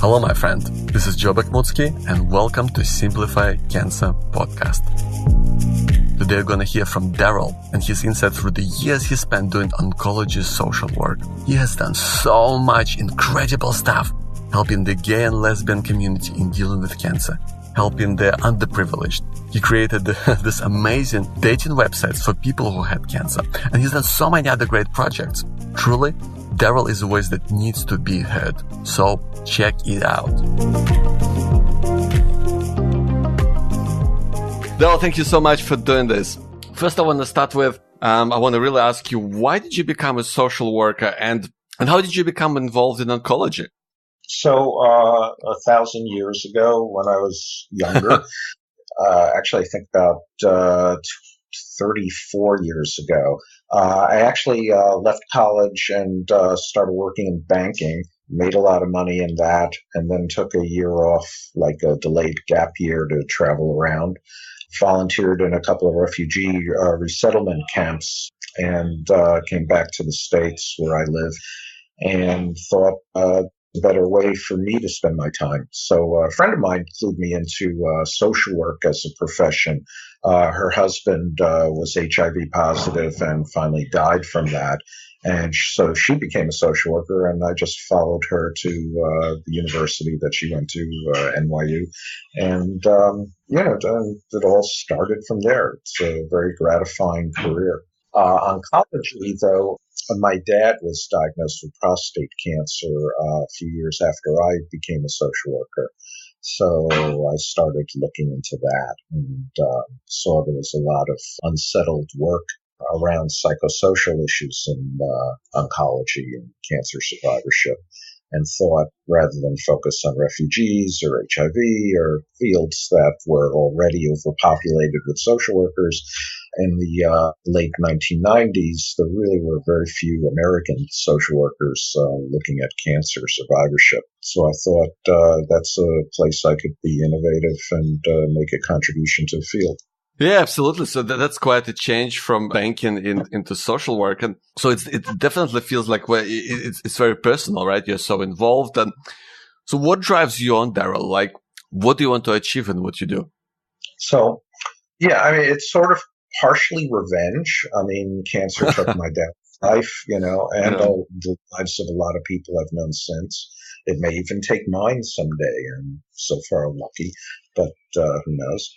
Hello, my friend. This is Joe Bakhmutsky, and welcome to Simplify Cancer podcast. Today, we're going to hear from Daryl and his insight through the years he spent doing oncology social work. He has done so much incredible stuff, helping the gay and lesbian community in dealing with cancer, helping the underprivileged. He created this amazing dating websites for people who had cancer, and he's done so many other great projects. Truly, Daryl is a voice that needs to be heard, so check it out. Daryl, thank you so much for doing this. First, I want to start with, I want to really ask you, why did you become a social worker and how did you become involved in oncology? So, 1,000 years ago when I was younger, actually I think about 34 years ago, I actually left college and started working in banking, made a lot of money in that, and then took a year off, like a delayed gap year to travel around. Volunteered in a couple of refugee resettlement camps and came back to the States where I live and thought a better way for me to spend my time. So a friend of mine clued me into social work as a profession. Her husband was HIV positive and finally died from that. And so she became a social worker, and I just followed her to the university that she went to, NYU. And, it all started from there. It's a very gratifying career. Oncology, though, my dad was diagnosed with prostate cancer a few years after I became a social worker. So I started looking into that and saw there was a lot of unsettled work around psychosocial issues in oncology and cancer survivorship, and thought rather than focus on refugees or HIV or fields that were already overpopulated with social workers, in the late 1990s, there really were very few American social workers looking at cancer survivorship. So I thought that's a place I could be innovative and make a contribution to the field. Yeah, absolutely. So that's quite a change from banking into social work. And so it definitely feels like it's very personal, right? You're so involved. And so what drives you on, Daryl? Like, what do you want to achieve in what you do? So, it's sort of partially revenge. Cancer took my dad's life, and the lives of a lot of people I've known since. It may even take mine someday, and so far I'm lucky, but who knows?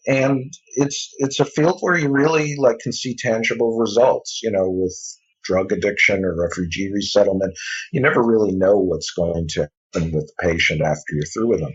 And it's a field where you really can see tangible results, with drug addiction or refugee resettlement. You never really know what's going to happen with the patient after you're through with them.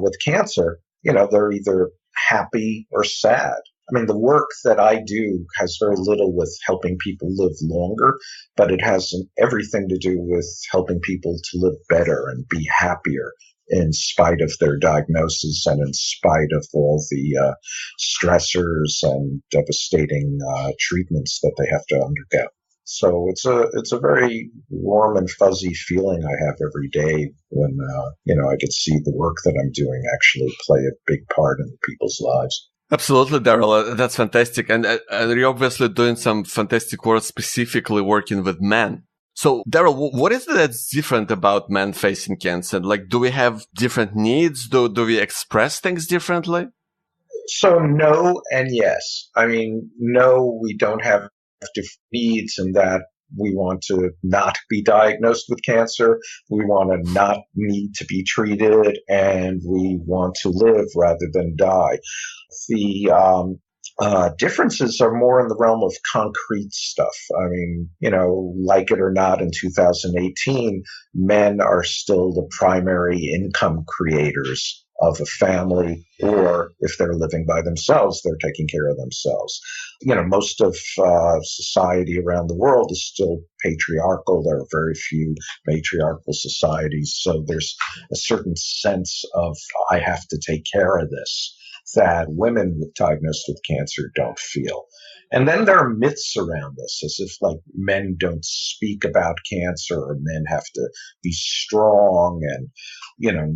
With cancer, they're either happy or sad. The work that I do has very little with helping people live longer, but it has everything to do with helping people to live better and be happier in spite of their diagnosis and in spite of all the stressors and devastating treatments that they have to undergo. So it's a very warm and fuzzy feeling I have every day when I get to see the work that I'm doing actually play a big part in people's lives. Absolutely, Daryl. That's fantastic. And you're obviously doing some fantastic work specifically working with men. So, Daryl, what is it that's different about men facing cancer? Like, do we have different needs? Do we express things differently? So, no and yes. No, we don't have different needs in that we want to not be diagnosed with cancer. We want to not need to be treated, and we want to live rather than die. The differences are more in the realm of concrete stuff. Like it or not, in 2018, men are still the primary income creators of a family, or if they're living by themselves, they're taking care of themselves. Most of society around the world is still patriarchal. There are very few matriarchal societies. So there's a certain sense of, I have to take care of this, that women diagnosed with cancer don't feel. And then there are myths around this, as if men don't speak about cancer, or men have to be strong and,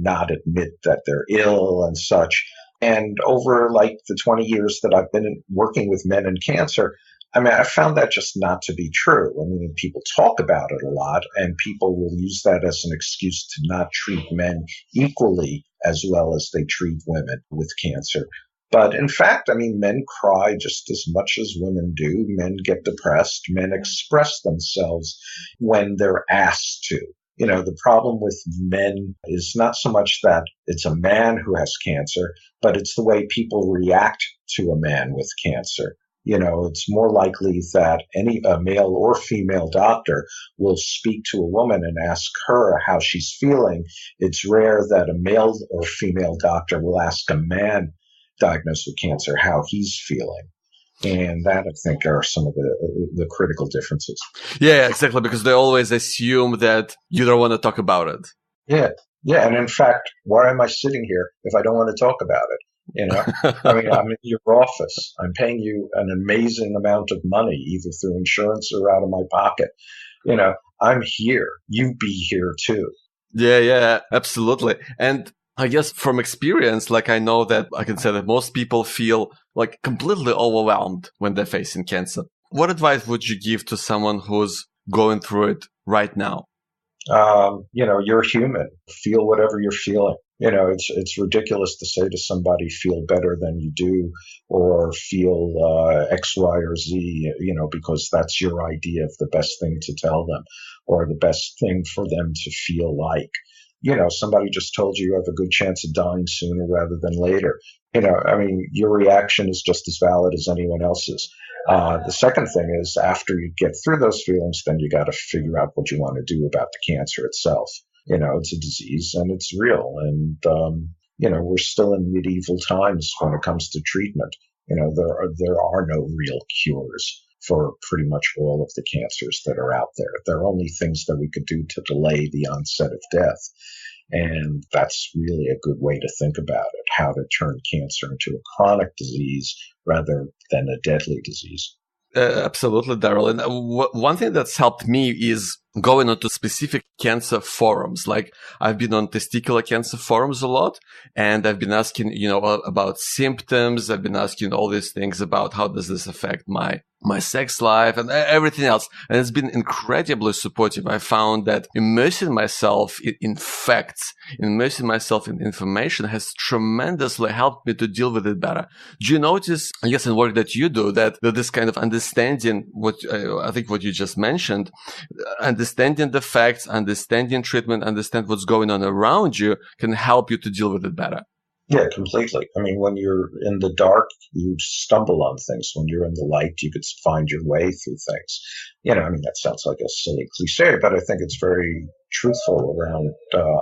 not admit that they're ill and such. And over the 20 years that I've been working with men and cancer, I mean, I found that just not to be true. I mean, people talk about it a lot, and people will use that as an excuse to not treat men equally as well as they treat women with cancer. But in fact, I mean, men cry just as much as women do. Men get depressed. Men express themselves when they're asked to. You know, the problem with men is not so much that it's a man who has cancer, but it's the way people react to a man with cancer. You know, it's more likely that a male or female doctor will speak to a woman and ask her how she's feeling. It's rare that a male or female doctor will ask a man diagnosed with cancer how he's feeling. And that, I think, are some of the critical differences. Yeah, exactly, because they always assume that you don't want to talk about it. Yeah. Yeah. And in fact, why am I sitting here if I don't want to talk about it? You know, I mean, I'm in your office. I'm paying you an amazing amount of money, either through insurance or out of my pocket. You know, I'm here. You be here too. Yeah, absolutely. And I guess from experience, like I know that I can say that most people feel like completely overwhelmed when they're facing cancer. What advice would you give to someone who's going through it right now? You know, you're human. Feel whatever you're feeling. You know, it's ridiculous to say to somebody, feel better than you do, or feel X, Y, or Z, you know, because that's your idea of the best thing to tell them or the best thing for them to feel like. You know, somebody just told you have a good chance of dying sooner rather than later. You know, I mean, your reaction is just as valid as anyone else's. The second thing is after you get through those feelings, then you got to figure out what you want to do about the cancer itself. You know, it's a disease and it's real. And, you know, we're still in medieval times when it comes to treatment. You know, there are no real cures for pretty much all of the cancers that are out there. There are only things that we could do to delay the onset of death. And that's really a good way to think about it, how to turn cancer into a chronic disease rather than a deadly disease. Absolutely, Daryl. And one thing that's helped me is going onto specific cancer forums. Like I've been on testicular cancer forums a lot, and I've been asking, you know, about symptoms. I've been asking all these things about how does this affect my sex life and everything else. And it's been incredibly supportive. I found that immersing myself in facts, immersing myself in information has tremendously helped me to deal with it better. Do you notice, I guess, in work that you do, that this kind of understanding, what I think what you just mentioned, understanding the facts, understanding treatment, understand what's going on around you can help you to deal with it better? Yeah, completely. I mean, when you're in the dark, you stumble on things. When you're in the light, you could find your way through things. You know, I mean, that sounds like a silly cliche, but I think it's very truthful around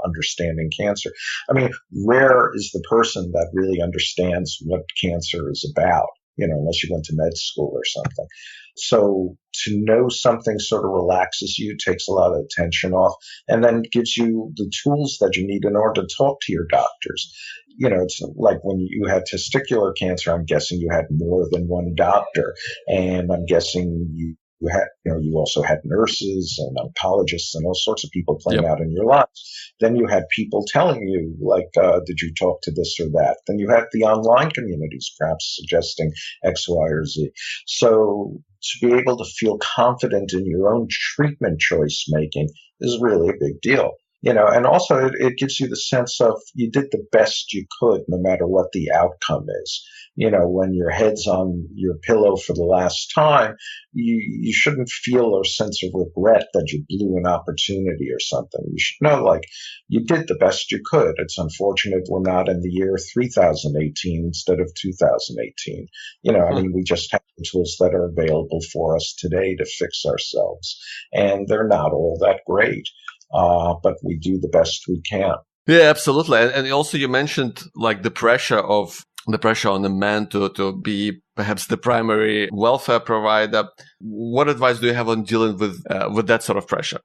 understanding cancer. I mean, rare is the person that really understands what cancer is about, you know, unless you went to med school or something. So to know something sort of relaxes you, takes a lot of attention off, and then gives you the tools that you need in order to talk to your doctors. You know, it's like when you had testicular cancer, I'm guessing you had more than one doctor, and I'm guessing you had, you know, you also had nurses and oncologists and all sorts of people playing out in your lives. Then you had people telling you, like, did you talk to this or that? Then you had the online communities perhaps suggesting X, Y, or Z. So to be able to feel confident in your own treatment choice making is really a big deal. You know, and also it gives you the sense of you did the best you could no matter what the outcome is. You know, when your head's on your pillow for the last time, you shouldn't feel a sense of regret that you blew an opportunity or something. You should know, like, you did the best you could. It's unfortunate we're not in the year 3018 instead of 2018. You know, I mean, we just have the tools that are available for us today to fix ourselves, and they're not all that great. But we do the best we can. Yeah, absolutely. And also you mentioned like the pressure on the man to be perhaps the primary welfare provider. What advice do you have on dealing with that sort of pressure?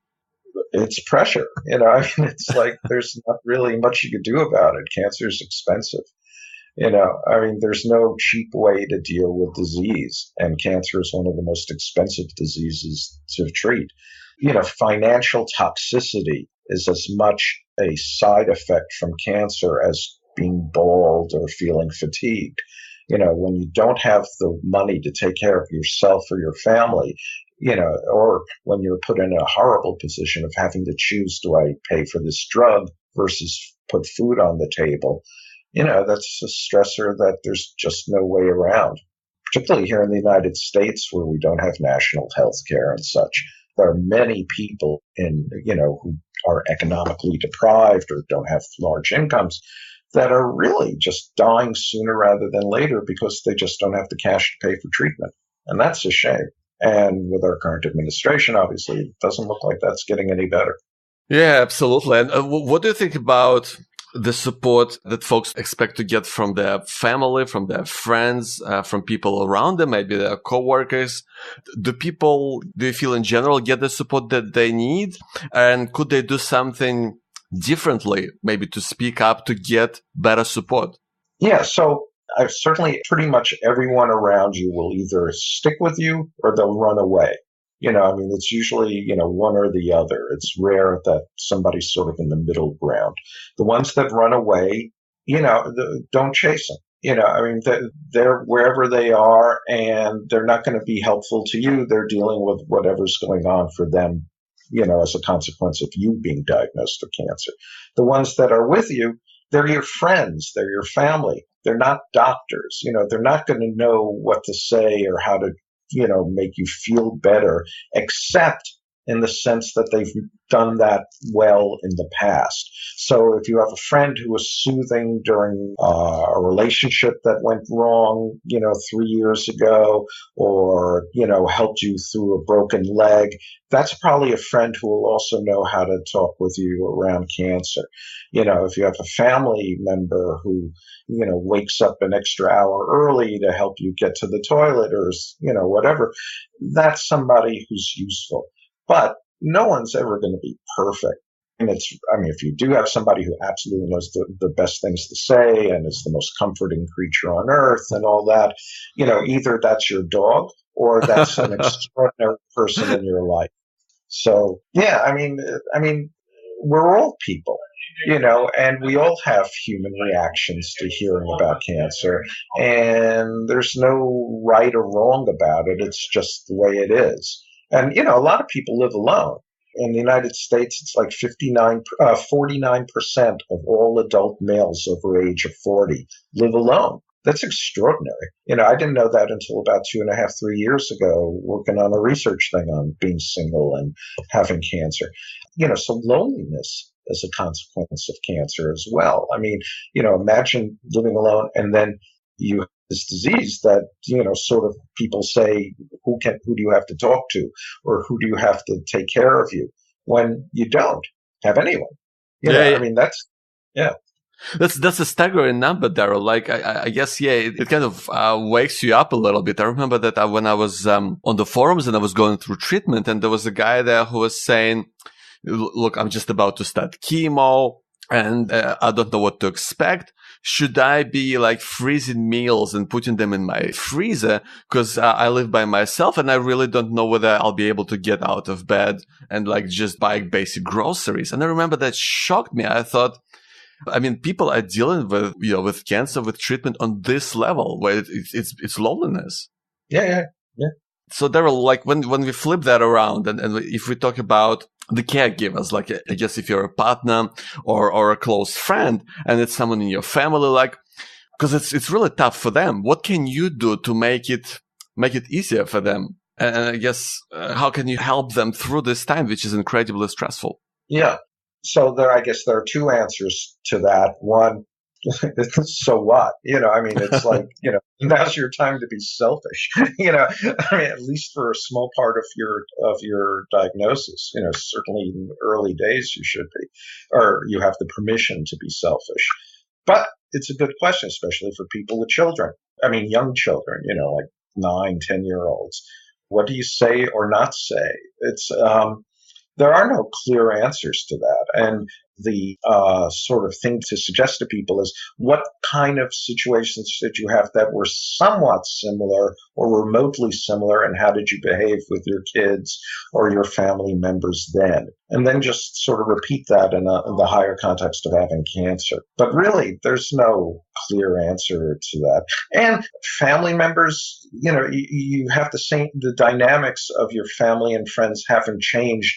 It's pressure. You know, I mean, it's like there's not really much you can do about it. Cancer is expensive. You know, I mean, there's no cheap way to deal with disease, and cancer is one of the most expensive diseases to treat. You know, financial toxicity is as much a side effect from cancer as being bald or feeling fatigued. When you don't have the money to take care of yourself or your family, or when you're put in a horrible position of having to choose, do I pay for this drug versus put food on the table? That's a stressor that there's just no way around, particularly here in the United States where we don't have national health care and such. There are many people who are economically deprived or don't have large incomes that are really just dying sooner rather than later because they just don't have the cash to pay for treatment. And that's a shame. And with our current administration, obviously, it doesn't look like that's getting any better. Yeah, absolutely. And what do you think about the support that folks expect to get from their family, from their friends, from people around them, maybe their coworkers? Do you feel in general, get the support that they need? And could they do something differently, maybe to speak up, to get better support? Yeah, so I've certainly pretty much everyone around you will either stick with you or they'll run away. It's usually, one or the other. It's rare that somebody's sort of in the middle ground. The ones that run away, don't chase them. They're wherever they are and they're not going to be helpful to you. They're dealing with whatever's going on for them, as a consequence of you being diagnosed with cancer. The ones that are with you, they're your friends, they're your family. They're not doctors. They're not going to know what to say or how to make you feel better, except in the sense that they've done that well in the past. So if you have a friend who was soothing during a relationship that went wrong, 3 years ago, or, helped you through a broken leg, that's probably a friend who will also know how to talk with you around cancer. If you have a family member who, wakes up an extra hour early to help you get to the toilet or, whatever, that's somebody who's useful. But no one's ever going to be perfect. And if you do have somebody who absolutely knows the best things to say and is the most comforting creature on earth and all that, either that's your dog or that's an extraordinary person in your life. So, yeah, we're all people, and we all have human reactions to hearing about cancer, and there's no right or wrong about it. It's just the way it is. And, a lot of people live alone. In the United States, it's like 49% of all adult males over age of 40 live alone. That's extraordinary. I didn't know that until about 2.5, 3 years ago, working on a research thing on being single and having cancer. So loneliness is a consequence of cancer as well. Imagine living alone and then you have this disease that, sort of people say, who do you have to talk to or who do you have to take care of you when you don't have anyone? That's, yeah. That's a staggering number, Daryl. Like, I guess, yeah, it kind of wakes you up a little bit. I remember that when I was on the forums and I was going through treatment, and there was a guy there who was saying, look, I'm just about to start chemo and I don't know what to expect. Should I be like freezing meals and putting them in my freezer? Because I live by myself and I really don't know whether I'll be able to get out of bed and like just buy basic groceries. And I remember that shocked me. I thought, people are dealing with, with cancer, with treatment on this level where it's loneliness. Yeah. So there are like, when we flip that around and if we talk about the caregivers, like I guess if you're a partner or a close friend and it's someone in your family, like, because it's really tough for them. What can you do to make it easier for them? And I guess, how can you help them through this time, which is incredibly stressful? Yeah. So I guess there are two answers to that. One, so what? It's like, now's your time to be selfish. At least for a small part of your diagnosis, certainly in the early days you should be, or you have the permission to be selfish. But it's a good question, especially for people with children. Young children, like 9, 10-year-olds. What do you say or not say? It's, there are no clear answers to that. And the sort of thing to suggest to people is what kind of situations did you have that were somewhat similar or remotely similar, and how did you behave with your kids or your family members then? And then just sort of repeat that in the higher context of having cancer. But really, there's no clear answer to that. And family members, you have the dynamics of your family and friends haven't changed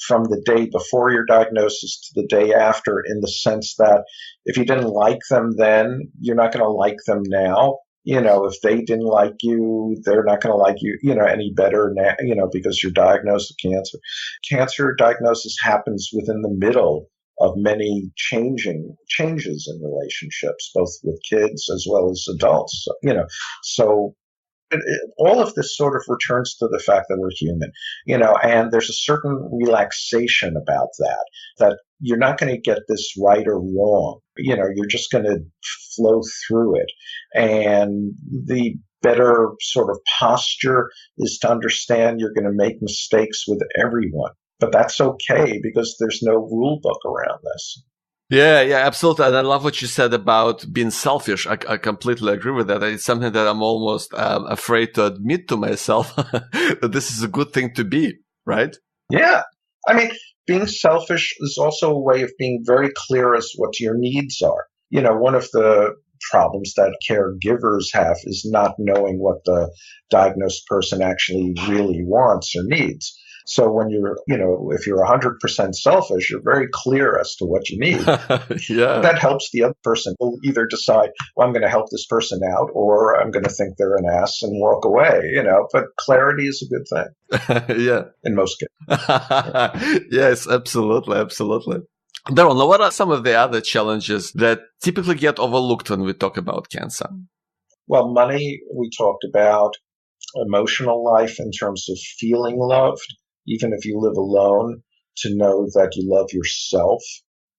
from the day before your diagnosis to the day after, in the sense that if you didn't like them then, you're not going to like them now. If they didn't like you, they're not going to like you, any better now, because you're diagnosed with cancer. Cancer diagnosis happens within the middle of many changes in relationships, both with kids as well as adults. So all of this sort of returns to the fact that we're human, and there's a certain relaxation about that you're not going to get this right or wrong. You're just going to flow through it. And the better sort of posture is to understand you're going to make mistakes with everyone, but that's okay because there's no rule book around this. Yeah, absolutely. And I love what you said about being selfish. I completely agree with that. It's something that I'm almost afraid to admit to myself that this is a good thing to be, right? Yeah. I mean, being selfish is also a way of being very clear as what your needs are. One of the problems that caregivers have is not knowing what the diagnosed person actually really wants or needs. So when if you're 100% selfish, you're very clear as to what you need. Yeah. That helps the other person. Will either decide, well, I'm going to help this person out, or I'm going to think they're an ass and walk away, but clarity is a good thing. Yeah. In most cases. Yes, absolutely. Darren, what are some of the other challenges that typically get overlooked when we talk about cancer? Well, money, we talked about. Emotional life in terms of feeling loved, even if you live alone, to know that you love yourself,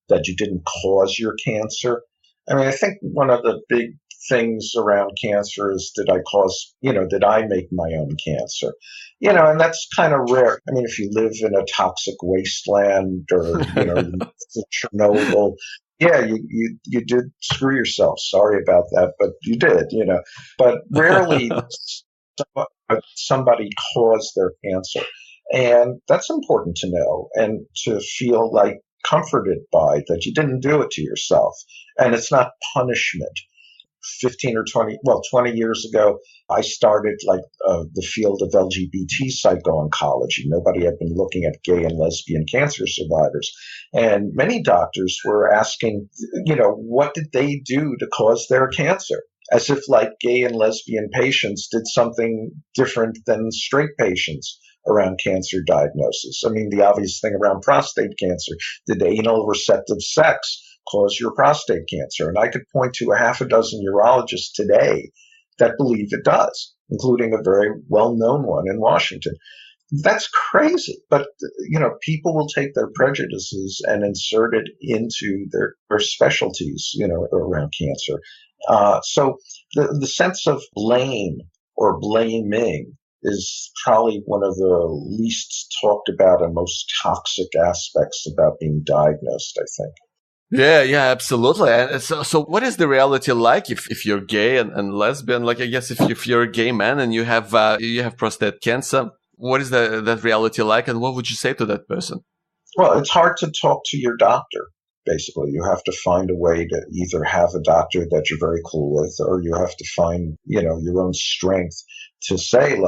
that you didn't cause your cancer. I mean, I think one of the big things around cancer is did I make my own cancer? And that's kind of rare. I mean, if you live in a toxic wasteland or, Chernobyl, yeah, you did screw yourself. Sorry about that, but you did, but rarely somebody caused their cancer. And that's important to know and to feel comforted by that you didn't do it to yourself. And it's not punishment. 20 years ago, I started the field of LGBT psycho-oncology. Nobody had been looking at gay and lesbian cancer survivors. And many doctors were asking, what did they do to cause their cancer? As if gay and lesbian patients did something different than straight patients around cancer diagnosis. I mean, the obvious thing around prostate cancer, did anal receptive sex cause your prostate cancer? And I could point to a half a dozen urologists today that believe it does, including a very well-known one in Washington. That's crazy. But, people will take their prejudices and insert it into their specialties, around cancer. So the sense of blame or blaming is probably one of the least talked about and most toxic aspects about being diagnosed, I think. Yeah, absolutely. And so what is the reality like if you're gay and lesbian? I guess if you're a gay man and you have prostate cancer, what is that reality like, and what would you say to that person? Well, it's hard to talk to your doctor. Basically, you have to find a way to either have a doctor that you're very cool with, or you have to find, your own strength to say,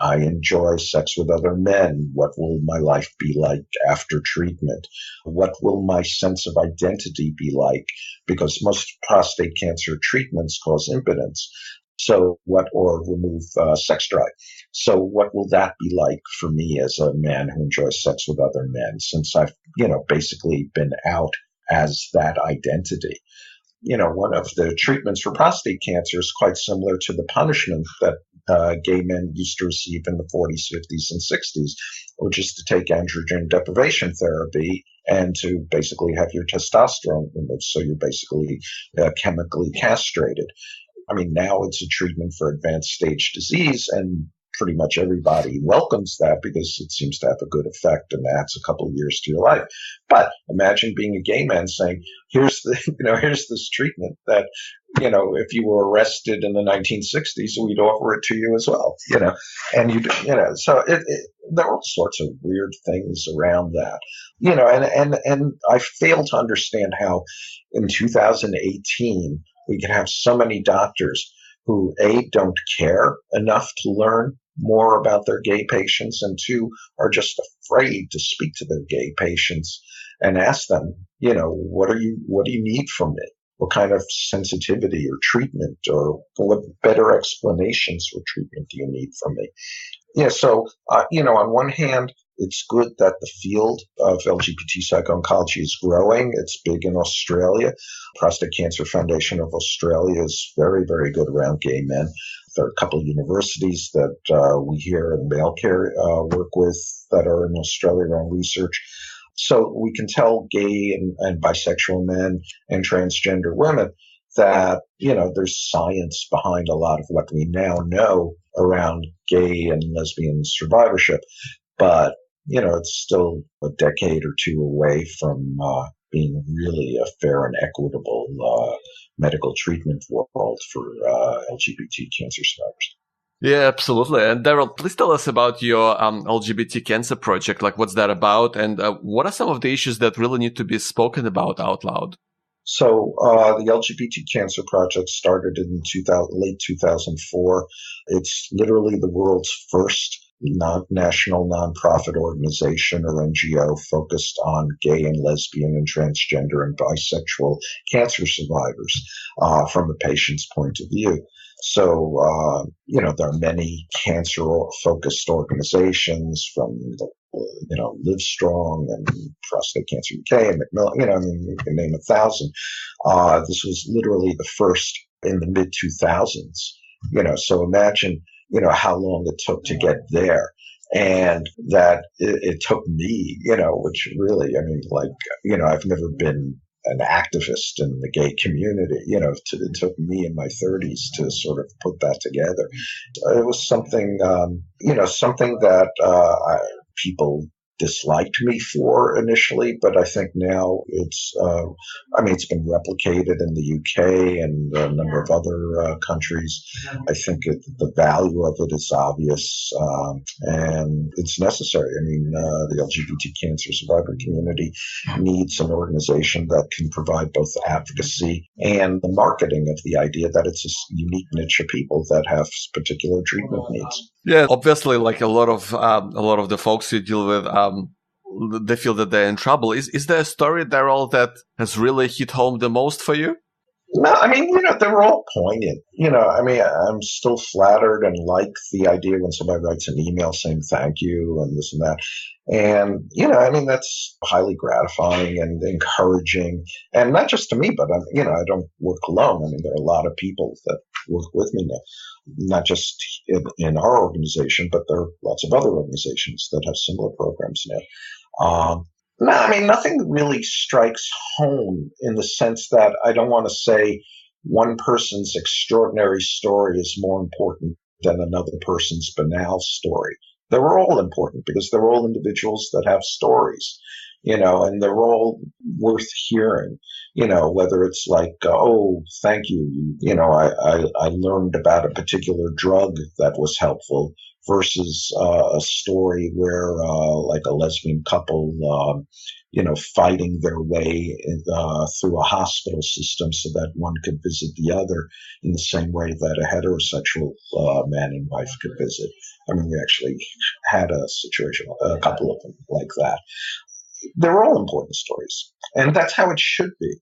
I enjoy sex with other men. What will my life be like after treatment? What will my sense of identity be like? Because most prostate cancer treatments cause impotence. Or remove sex drive. So what will that be like for me as a man who enjoys sex with other men, since I've, basically been out as that identity? One of the treatments for prostate cancer is quite similar to the punishment that gay men used to receive in the 40s, 50s, and 60s, which is to take androgen deprivation therapy and to basically have your testosterone removed. So you're basically chemically castrated. I mean, now it's a treatment for advanced stage disease, and pretty much everybody welcomes that because it seems to have a good effect and adds a couple of years to your life. But imagine being a gay man saying, here's here's this treatment that, if you were arrested in the 1960s, we'd offer it to you as well, and so there are all sorts of weird things around that, and I fail to understand how in 2018 we can have so many doctors who, A, don't care enough to learn more about their gay patients, and two, are just afraid to speak to their gay patients and ask them, what do you need from me? What kind of sensitivity or treatment, or what better explanations for treatment do you need from me? So, on one hand, it's good that the field of LGBT psycho-oncology is growing. It's big in Australia. Prostate Cancer Foundation of Australia is very, very good around gay men. There are a couple of universities that we here in male care work with that are in Australia around research. So we can tell gay and bisexual men and transgender women that, there's science behind a lot of what we now know around gay and lesbian survivorship. But, it's still a decade or two away from being really a fair and equitable medical treatment world for LGBT cancer survivors. Yeah, absolutely. And Daryl, please tell us about your LGBT cancer project. Like, what's that about? And what are some of the issues that really need to be spoken about out loud? So the LGBT Cancer Project started in late 2004. It's literally the world's first national nonprofit organization or NGO focused on gay and lesbian and transgender and bisexual cancer survivors from a patient's point of view. So, there are many cancer-focused organizations from Livestrong and Prostate Cancer UK and Macmillan, you can name 1,000. This was literally the first in the mid-2000s, so imagine, how long it took to get there. And that it took me, which really, I've never been an activist in the gay community, it took me in my 30s to sort of put that together. It was something, something that people disliked me for initially, but I think now it's been replicated in the UK and a number of other countries. I think the value of it is obvious, and it's necessary. The LGBT cancer survivor community needs an organization that can provide both advocacy and the marketing of the idea that it's a unique niche of people that have particular treatment needs. Yeah, obviously, like a lot of the folks you deal with, they feel that they're in trouble. Is there a story, Daryl, that has really hit home the most for you? No, they're all poignant. I'm still flattered and like the idea when somebody writes an email saying thank you and this and that. And, that's highly gratifying and encouraging. And not just to me, but, I don't work alone. There are a lot of people that work with me now, not just in our organization, but there are lots of other organizations that have similar programs now. Nothing really strikes home in the sense that I don't want to say one person's extraordinary story is more important than another person's banal story. They're all important because they're all individuals that have stories, and they're all worth hearing, whether it's like, oh, thank you. I learned about a particular drug that was helpful versus a story where like a lesbian couple, fighting their way through a hospital system so that one could visit the other in the same way that a heterosexual man and wife could visit. We actually had a situation, a couple of them like that. They're all important stories, and that's how it should be.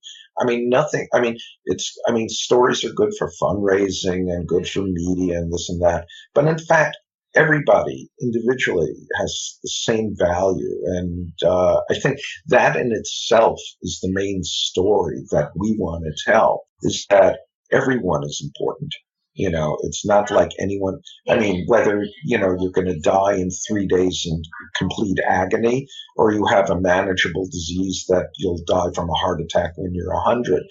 Stories are good for fundraising and good for media and this and that, but in fact, everybody individually has the same value. And I think that in itself is the main story that we want to tell, is that everyone is important. It's not like anyone, whether, you're going to die in 3 days in complete agony, or you have a manageable disease that you'll die from a heart attack when you're 100.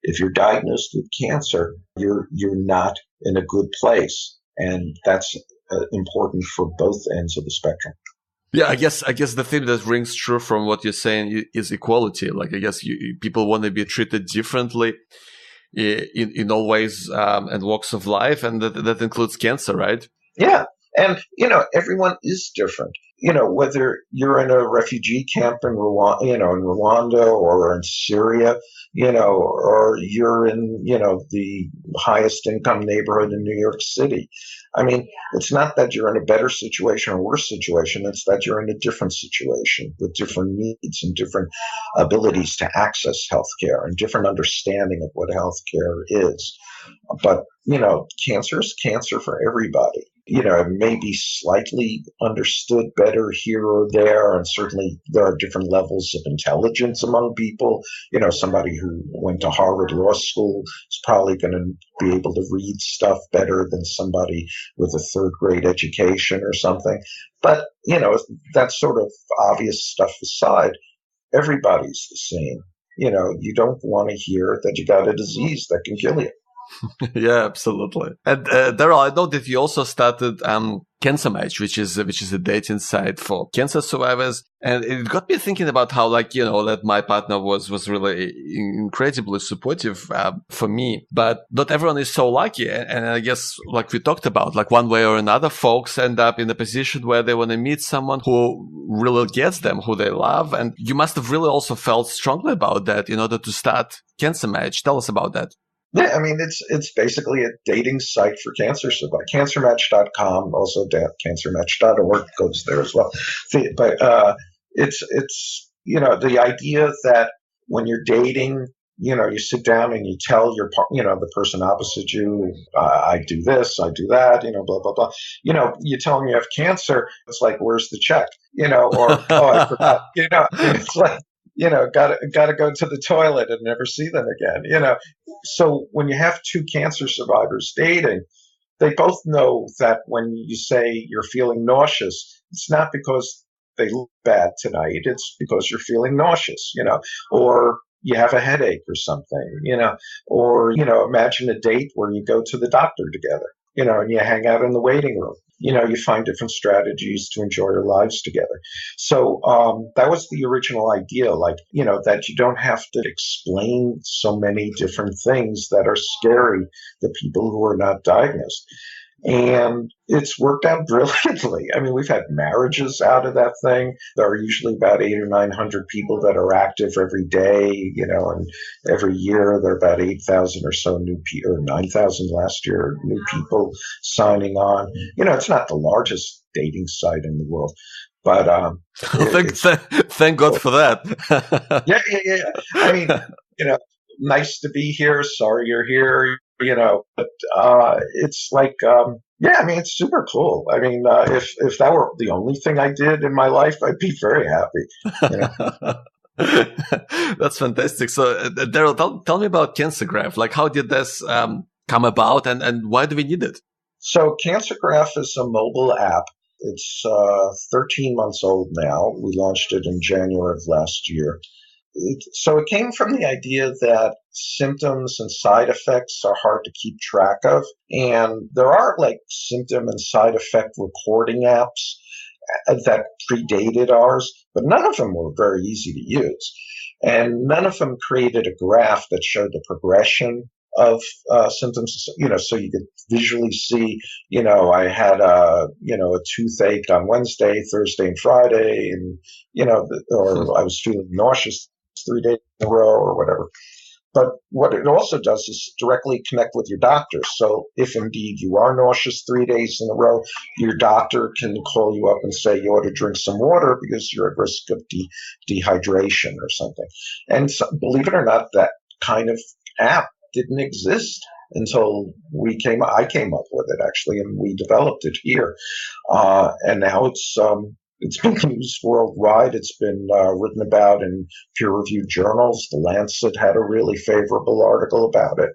If you're diagnosed with cancer, you're not in a good place. And that's important for both ends of the spectrum. Yeah, I guess the thing that rings true from what you're saying is equality. Like, I guess people want to be treated differently in all ways and walks of life, and that includes cancer, right? Yeah. And, everyone is different. Whether you're in a refugee camp in Rwanda, in Rwanda or in Syria, or you're in, the highest income neighborhood in New York City. I mean, it's not that you're in a better situation or worse situation. It's that you're in a different situation with different needs and different abilities to access healthcare and different understanding of what healthcare is. But, cancer is cancer for everybody. It may be slightly understood better here or there, and certainly there are different levels of intelligence among people. Somebody who went to Harvard Law School is probably going to be able to read stuff better than somebody with a third grade education or something. But, that sort of obvious stuff aside, everybody's the same. You don't want to hear that you got a disease that can kill you. Yeah, absolutely. And Daryl, I know that you also started Cancer Match, which is a dating site for cancer survivors, and it got me thinking about how, that my partner was really incredibly supportive for me, but not everyone is so lucky. And I guess, like we talked about, like one way or another, folks end up in a position where they want to meet someone who really gets them, who they love, and you must have really also felt strongly about that in order to start Cancer Match. Tell us about that. Yeah, I mean, it's basically a dating site for cancer survivors. Cancermatch.com, also cancermatch.org goes there as well. But it's the idea that when you're dating, you sit down and you tell the person opposite you, I do this, I do that, blah blah blah. You tell them you have cancer. It's like, where's the check? Or oh, I forgot. It's like, gotta go to the toilet and never see them again. So when you have two cancer survivors dating, they both know that when you say you're feeling nauseous, it's not because they look bad tonight. It's because you're feeling nauseous, or you have a headache or something, or, imagine a date where you go to the doctor together, and you hang out in the waiting room. You find different strategies to enjoy your lives together. So that was the original idea, that you don't have to explain so many different things that are scary to people who are not diagnosed. And it's worked out brilliantly. I mean, we've had marriages out of that thing. There are usually about 800 or 900 people that are active every day, and every year there are about 8,000 or so new people, or 9,000 last year, new people signing on. It's not the largest dating site in the world, but thank God for that. Yeah. I mean, nice to be here. Sorry you're here. But it's like, I mean, it's super cool. I mean, if that were the only thing I did in my life, I'd be very happy. That's fantastic. So, Daryl, tell me about CancerGraph. Like, how did this come about, and why do we need it? So, CancerGraph is a mobile app. It's 13 months old now. We launched it in January of last year. So it came from the idea that symptoms and side effects are hard to keep track of. And there are symptom and side effect recording apps that predated ours, but none of them were very easy to use. And none of them created a graph that showed the progression of symptoms, so you could visually see, I had a toothache on Wednesday, Thursday, and Friday, and, or I was feeling nauseous 3 days in a row or whatever. But what it also does is directly connect with your doctor. So if indeed you are nauseous 3 days in a row, your doctor can call you up and say you ought to drink some water because you're at risk of dehydration or something. And so, believe it or not, that kind of app didn't exist until I came up with it actually, and we developed it here. And now it's been used worldwide. It's been written about in peer-reviewed journals. The Lancet had a really favorable article about it.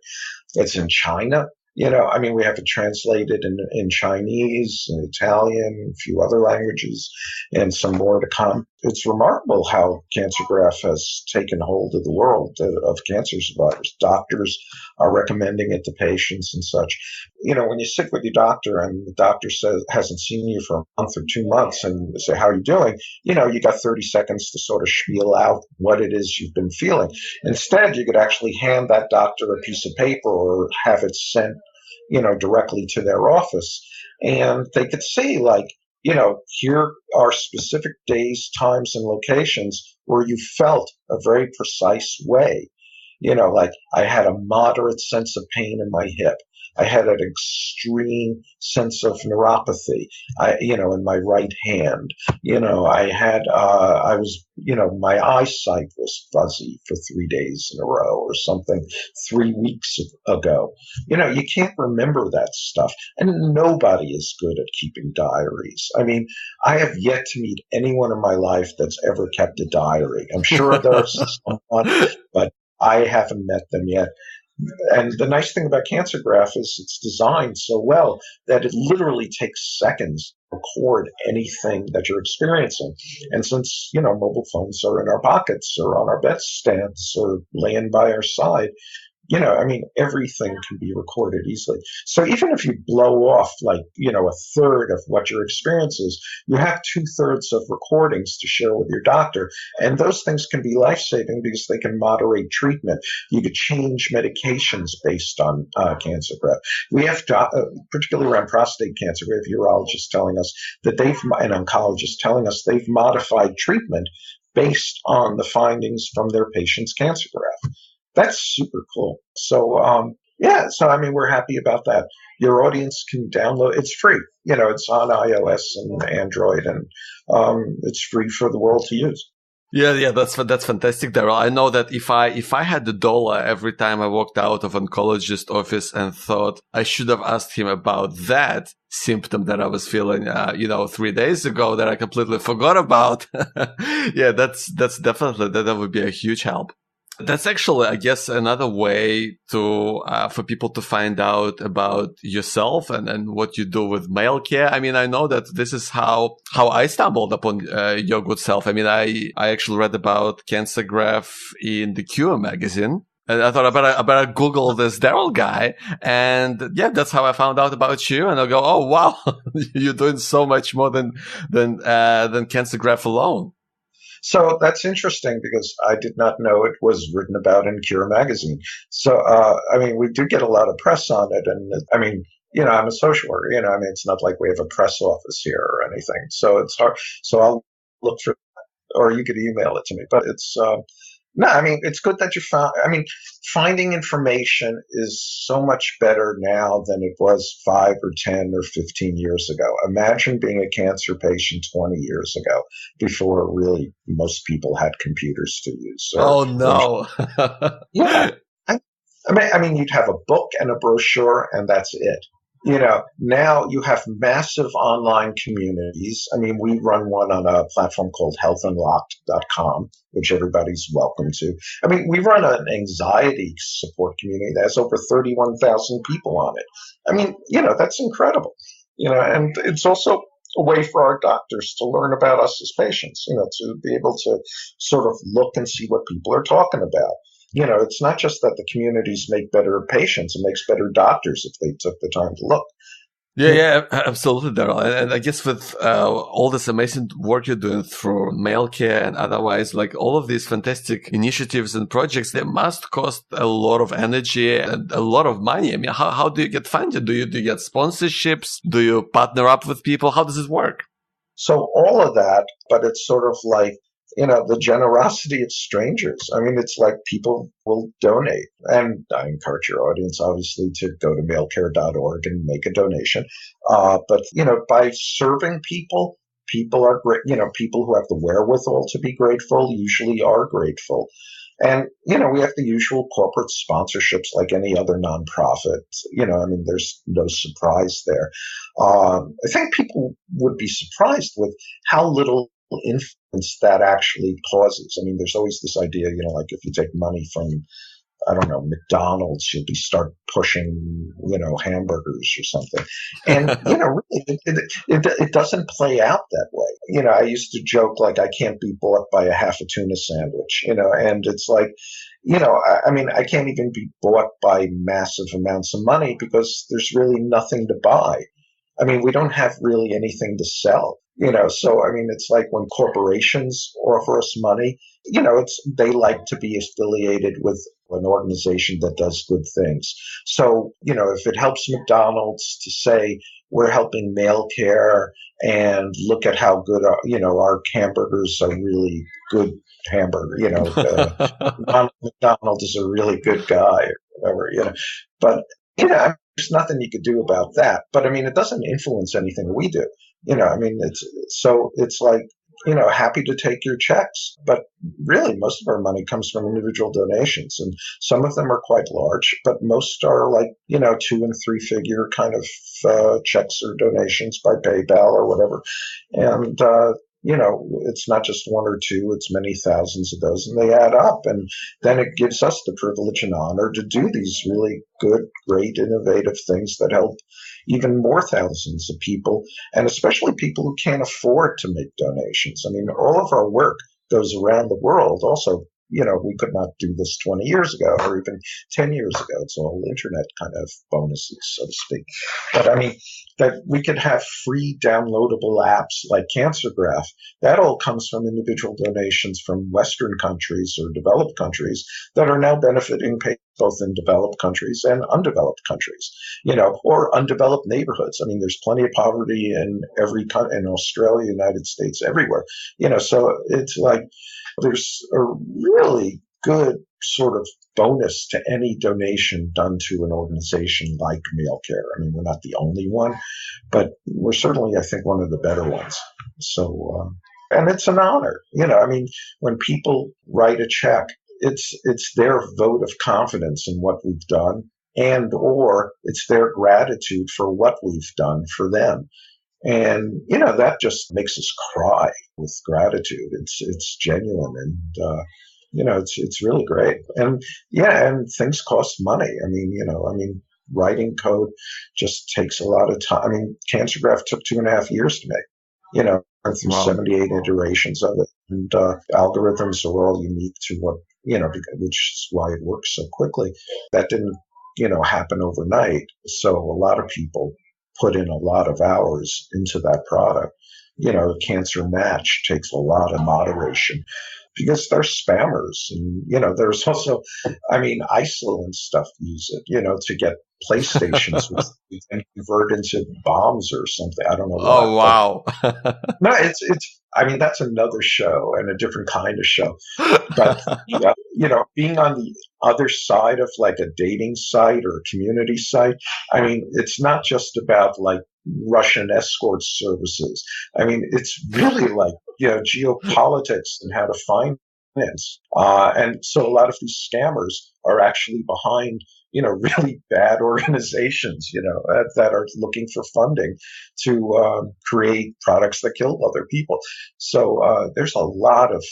It's in China. I mean, we have it translated in Chinese and Italian, a few other languages, and some more to come. It's remarkable how Cancer Graph has taken hold of the world of cancer survivors. Doctors are recommending it to patients and such. When you sit with your doctor and the doctor says hasn't seen you for a month or 2 months and say, how are you doing? You got 30 seconds to sort of spiel out what it is you've been feeling. Instead, you could actually hand that doctor a piece of paper or have it sent, directly to their office. And they could see, like, here are specific days, times, and locations where you felt a very precise way. Like I had a moderate sense of pain in my hip. I had an extreme sense of neuropathy, in my right hand. My eyesight was fuzzy for 3 days in a row or something 3 weeks ago. You can't remember that stuff. And nobody is good at keeping diaries. I mean, I have yet to meet anyone in my life that's ever kept a diary. I'm sure there's someone, but I haven't met them yet. And the nice thing about Cancer Graph is it's designed so well that it literally takes seconds to record anything that you're experiencing. And since, mobile phones are in our pockets or on our bedstands or laying by our side, everything can be recorded easily. So even if you blow off a third of what your experience is, you have 2/3 of recordings to share with your doctor. And those things can be life-saving because they can moderate treatment. You could change medications based on Cancer Graph. We have, particularly around prostate cancer, we have urologists telling us that and oncologists telling us they've modified treatment based on the findings from their patient's Cancer Graph. That's super cool. So, we're happy about that. Your audience can download. It's free. It's on iOS and Android, and it's free for the world to use. Yeah, that's fantastic, Daryl. I know that if I had the dollar every time I walked out of oncologist office and thought I should have asked him about that symptom that I was feeling, 3 days ago that I completely forgot about. Yeah, that's definitely that would be a huge help. That's actually, I guess, another way to for people to find out about yourself and what you do with male care. I mean, I know that this is how I stumbled upon your good self. I mean, I actually read about Cancer Graph in the Cure magazine. And I thought I better Google this Daryl guy. And yeah, that's how I found out about you. And I go, oh, wow, you're doing so much more than Cancer Graph alone. So that's interesting because I did not know it was written about in Cure magazine. So, we do get a lot of press on it. And I'm a social worker, it's not like we have a press office here or anything. So it's hard. So I'll look for, or you could email it to me, but it's, no, it's good that you found, finding information is so much better now than it was 5 or 10 or 15 years ago. Imagine being a cancer patient 20 years ago before really most people had computers to use. Oh, no. Yeah. You'd have a book and a brochure and that's it. Now you have massive online communities. We run one on a platform called healthunlocked.com, which everybody's welcome to. We run an anxiety support community that has over 31,000 people on it. That's incredible. And it's also a way for our doctors to learn about us as patients, to be able to sort of look and see what people are talking about. It's not just that the communities make better patients, it makes better doctors if they took the time to look. Yeah, absolutely, Daryl. And I guess with all this amazing work you're doing through mail care and otherwise, like all of these fantastic initiatives and projects, they must cost a lot of energy and a lot of money. How do you get funded? Do you get sponsorships? Do you partner up with people? How does it work? So all of that, but it's sort of like, the generosity of strangers. It's like people will donate. And I encourage your audience, obviously, to go to mailcare.org and make a donation. But by serving people are great. People who have the wherewithal to be grateful usually are grateful. And, we have the usual corporate sponsorships like any other nonprofit. There's no surprise there. I think people would be surprised with how little influence that actually causes. There's always this idea, like if you take money from I don't know, McDonald's, you'll be start pushing, hamburgers or something. And, really, it doesn't play out that way. I used to joke like I can't be bought by a half a tuna sandwich, and it's like, I mean, I can't even be bought by massive amounts of money because there's really nothing to buy. I mean, we don't have really anything to sell, so I mean, it's like when corporations offer us money, they like to be affiliated with an organization that does good things. So, if it helps McDonald's to say we're helping male care and look at how good our hamburgers are really good hamburger, Ronald McDonald is a really good guy or whatever, but there's nothing you could do about that. But I mean, it doesn't influence anything we do. I mean, it's like, happy to take your checks. But really, most of our money comes from individual donations. And some of them are quite large, but most are like, 2 and 3 figure kind of checks or donations by PayPal or whatever. And, it's not just 1 or 2, it's many thousands of those, and they add up. And then it gives us the privilege and honor to do these really good, great, innovative things that help even more thousands of people, and especially people who can't afford to make donations. I mean, all of our work goes around the world. Also, we could not do this 20 years ago or even 10 years ago. It's all internet kind of bonuses, so to speak. But I mean, that we could have free downloadable apps like CancerGraph. That all comes from individual donations from Western countries or developed countries that are now benefiting both in developed countries and undeveloped countries, or undeveloped neighborhoods. I mean, there's plenty of poverty in in Australia, United States, everywhere, so it's like, there's a really good sort of bonus to any donation done to an organization like Male Care. I mean, we're not the only one, but we're certainly, I think, one of the better ones. So, and it's an honor. I mean, when people write a check, it's their vote of confidence in what we've done, and or it's their gratitude for what we've done for them. And, that just makes us cry with gratitude. It's genuine, and, it's really great. And and things cost money. I mean, writing code just takes a lot of time. I mean, CancerGraph took 2.5 years to make, went through Wow. 78 iterations of it. And, algorithms are all unique to what, which is why it works so quickly. That didn't, happen overnight. So a lot of people put in a lot of hours into that product. Cancer Match takes a lot of moderation because they're spammers. And, there's also, I mean, ISIL and stuff use it, to get PlayStations and convert into bombs or something. I don't know what. Oh, wow. No, I mean, that's another show and a different kind of show. But, being on the other side of like a dating site or a community site, I mean, it's not just about like Russian escort services. I mean, it's really like, geopolitics and how to finance. And so a lot of these scammers are actually behind, really bad organizations, that are looking for funding to create products that kill other people. So there's a lot of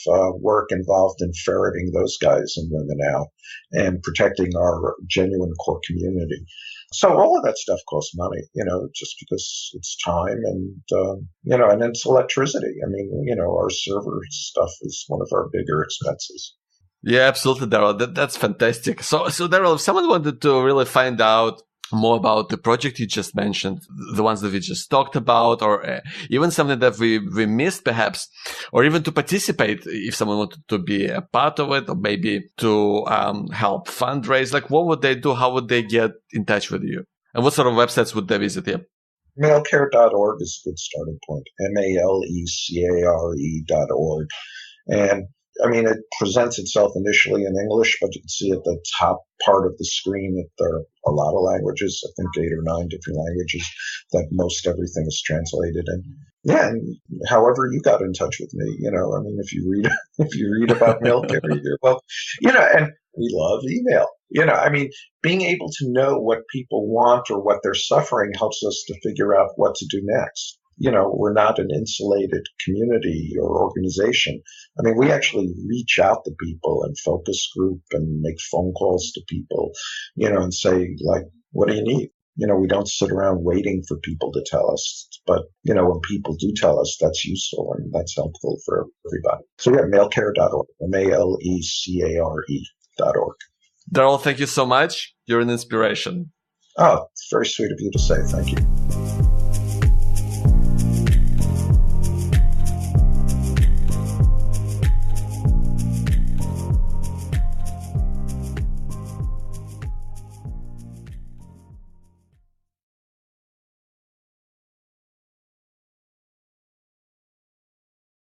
work involved in ferreting those guys and women out and protecting our genuine core community. So all of that stuff costs money, just because it's time and, and it's electricity. I mean, our server stuff is one of our bigger expenses. Yeah, absolutely, Daryl. That's fantastic. So, Daryl, if someone wanted to really find out more about the project you just mentioned, the ones that we just talked about, or even something that we missed perhaps, or even to participate if someone wanted to be a part of it, or maybe to help fundraise, like what would they do? How would they get in touch with you? And what sort of websites would they visit? Yeah. Malecare.org is a good starting point. MALECARE.org. And I mean, it presents itself initially in English, but you can see at the top part of the screen that there are a lot of languages, I think 8 or 9 different languages that most everything is translated in. Yeah, and however you got in touch with me, I mean, if you read about Malecare, well, and we love email. I mean, being able to know what people want or what they're suffering helps us to figure out what to do next. we're not an insulated community or organization. I mean, we actually reach out to people and focus group and make phone calls to people, and say, like, what do you need? We don't sit around waiting for people to tell us, but, when people do tell us, that's useful and that's helpful for everybody. So yeah, mailcare.org, malecare.org. Daryl, thank you so much. You're an inspiration. Oh, it's very sweet of you to say. Thank you.